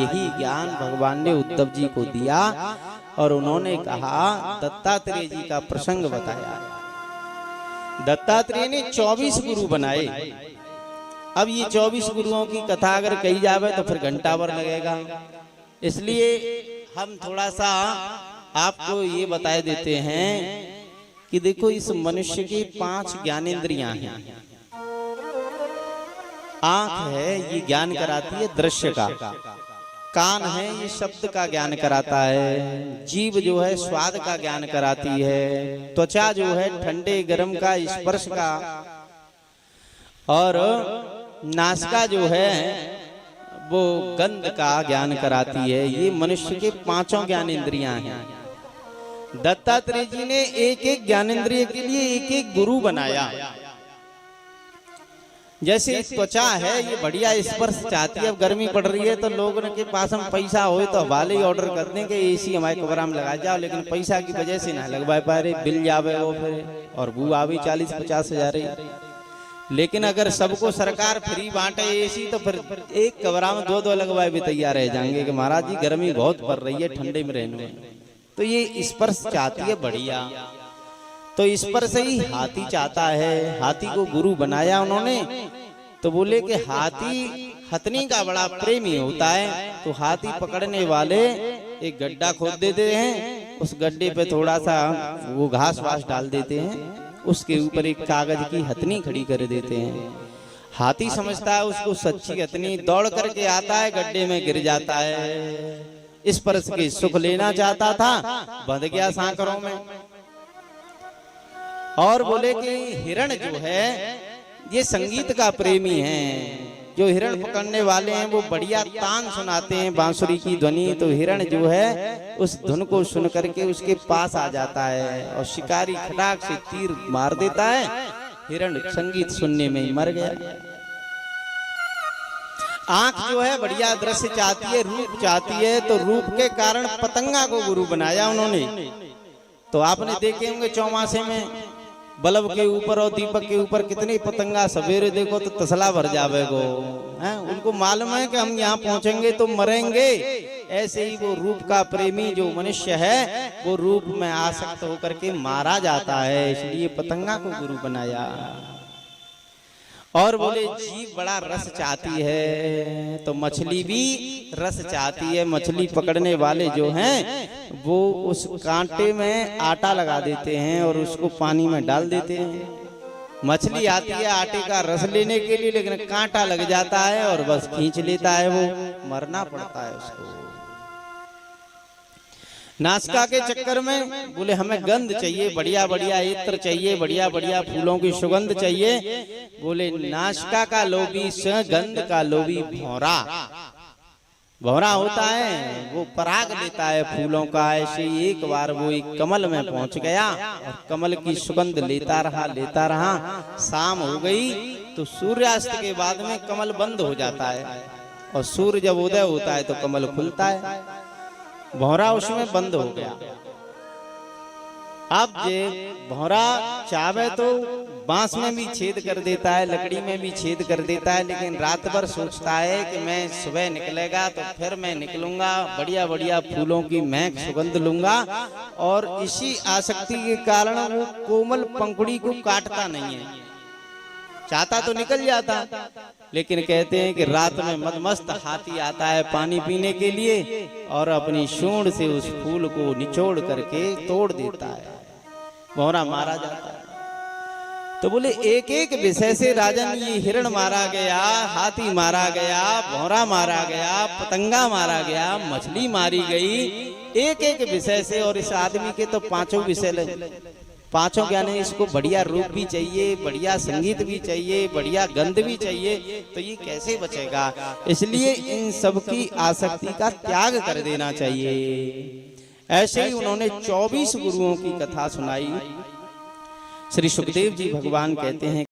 यही ज्ञान भगवान ने उद्धव जी को दिया और उन्होंने कहा, दत्तात्रेय जी का प्रसंग बताया। दत्तात्रेय ने 24 गुरु बनाए। अब ये 24 गुरुओं की कथा अगर कही जावे तो फिर घंटा भर लगेगा, इसलिए हम थोड़ा सा आपको ये बता देते हैं कि देखो, इस मनुष्य की 5 ज्ञानेंद्रियां हैं। आंख है, ये ज्ञान कराती है दृश्य का। कान है, ये शब्द का ज्ञान कराता है। जीभ जो है स्वाद का ज्ञान कराती है। त्वचा जो है ठंडे गर्म का, स्पर्श का। और नासिका जो है वो गंध का ज्ञान कराती है। ये मनुष्य के 5 ज्ञानेंद्रियां हैं। दत्तात्रेय जी ने एक एक ज्ञानेंद्रिय के लिए एक एक गुरु बनाया। जैसे त्वचा है, ये बढ़िया स्पर्श चाहती है। अब गर्मी पड़ रही है तो लोगों के पास हम पैसा हो तो हवाले ही ऑर्डर कर दें कि एसी हमारे कमरा में लगा जाओ, लेकिन पैसा की वजह से ना लगवा पा रहे, बिल जावे वो फिर और बू आवे 40-50 हजार। लेकिन अगर सबको सरकार फ्री बांटे एसी तो फिर एक कमरा में 2-2 लगवाए भी तैयार रह जाएंगे कि महाराज जी गर्मी बहुत पड़ रही है, ठंडे में रहने में। तो ये स्पर्श चाहती है बढ़िया, तो इस पर से ही हाथी चाहता है। हाथी को गुरु बनाया उन्होंने, तो बोले कि हाथी हथनी का बड़ा प्रेमी होता है। तो हाथी पकड़ने वाले एक गड्ढा खोद देते हैं, उस गड्ढे पे थोड़ा सा वो घास वास डाल देते हैं, उसके ऊपर एक कागज की हथनी खड़ी कर देते हैं। हाथी समझता है उसको सच्ची हथनी, दौड़ करके आता है, गड्ढे में गिर जाता है। इस पर के सुख लेना चाहता था, बंध गया सांकरों में। और बोले कि हिरण जो है ये संगीत का प्रेमी है। जो हिरण पकड़ने वाले हैं वो बढ़िया तान सुनाते हैं, बांसुरी की ध्वनि। तो हिरण जो है उस धुन को सुन करके उसके पास आ जाता है और शिकारी खटाक से तीर मार देता है। हिरण संगीत सुनने में ही मर गया। आंख जो है बढ़िया दृश्य चाहती है, रूप चाहती है, तो रूप के कारण पतंगा को गुरु बनाया उन्होंने। तो आपने देखे होंगे चौमासे में बल्ब के ऊपर और दीपक के ऊपर कितनी पतंगा, सवेरे देखो तो तसला भर जावेगो हैं। उनको मालूम है कि हम यहाँ पहुंचेंगे तो मरेंगे। ऐसे ही वो रूप का प्रेमी जो मनुष्य है वो रूप में आसक्त होकर के मारा जाता है, इसलिए पतंगा को गुरु बनाया। और बोले जीभ बड़ा रस चाहती है, तो मछली भी रस चाहती है। मछली पकड़ने वाले जो हैं वो उस कांटे में आटा लगा देते हैं और उसको पानी में डाल देते हैं। मछली आती है आटे का रस लेने के लिए, लेकिन कांटा लग जाता है और बस खींच लेता है, वो मरना पड़ता है उसको। नासिका के चक्कर में बोले हमें गंध चाहिए, बढ़िया बढ़िया इत्र चाहिए, बढ़िया बढ़िया फूलों की सुगंध चाहिए। बोले नासिका का लोभी से गंध का लोभी भौरा। भौरा होता है वो पराग लेता है फूलों का। ऐसे एक बार वो एक कमल में पहुंच गया और कमल की सुगंध लेता रहा। शाम हो गई तो सूर्यास्त के बाद में कमल बंद हो जाता है और सूर्य जब उदय होता है तो कमल खुलता है। भौरा उसमें बंद हो गया। अब जे भौरा चाहे तो बांस में भी छेद कर देता है, लकड़ी में भी छेद कर देता है, लेकिन रात भर सोचता है कि मैं सुबह निकलेगा तो फिर मैं निकलूंगा, बढ़िया बढ़िया फूलों की महक सुगंध लूंगा। और इसी आसक्ति के कारण वो कोमल पंखुड़ी को काटता नहीं है। चाहता तो निकल जाता, लेकिन कहते हैं कि रात में मदमस्त हाथी आता है पानी पीने के लिए और अपनी सूंड से उस फूल को निचोड़ करके तोड़ देता है। भौरा मारा जाता है। तो बोले एक एक विषय से राजन, ये हिरण मारा गया, हाथी मारा गया, भौरा मारा गया, पतंगा मारा गया, मछली मारी गई, एक एक विषय से। और इस आदमी के तो 5 विषय, 5 ज्ञान है। इसको बढ़िया रूप भी चाहिए, बढ़िया संगीत भी चाहिए, बढ़िया गंध भी चाहिए, तो ये कैसे बचेगा? इसलिए इन सब की आसक्ति का त्याग कर देना चाहिए। ऐसे ही उन्होंने 24 गुरुओं की कथा सुनाई। श्री सुखदेव जी भगवान कहते हैं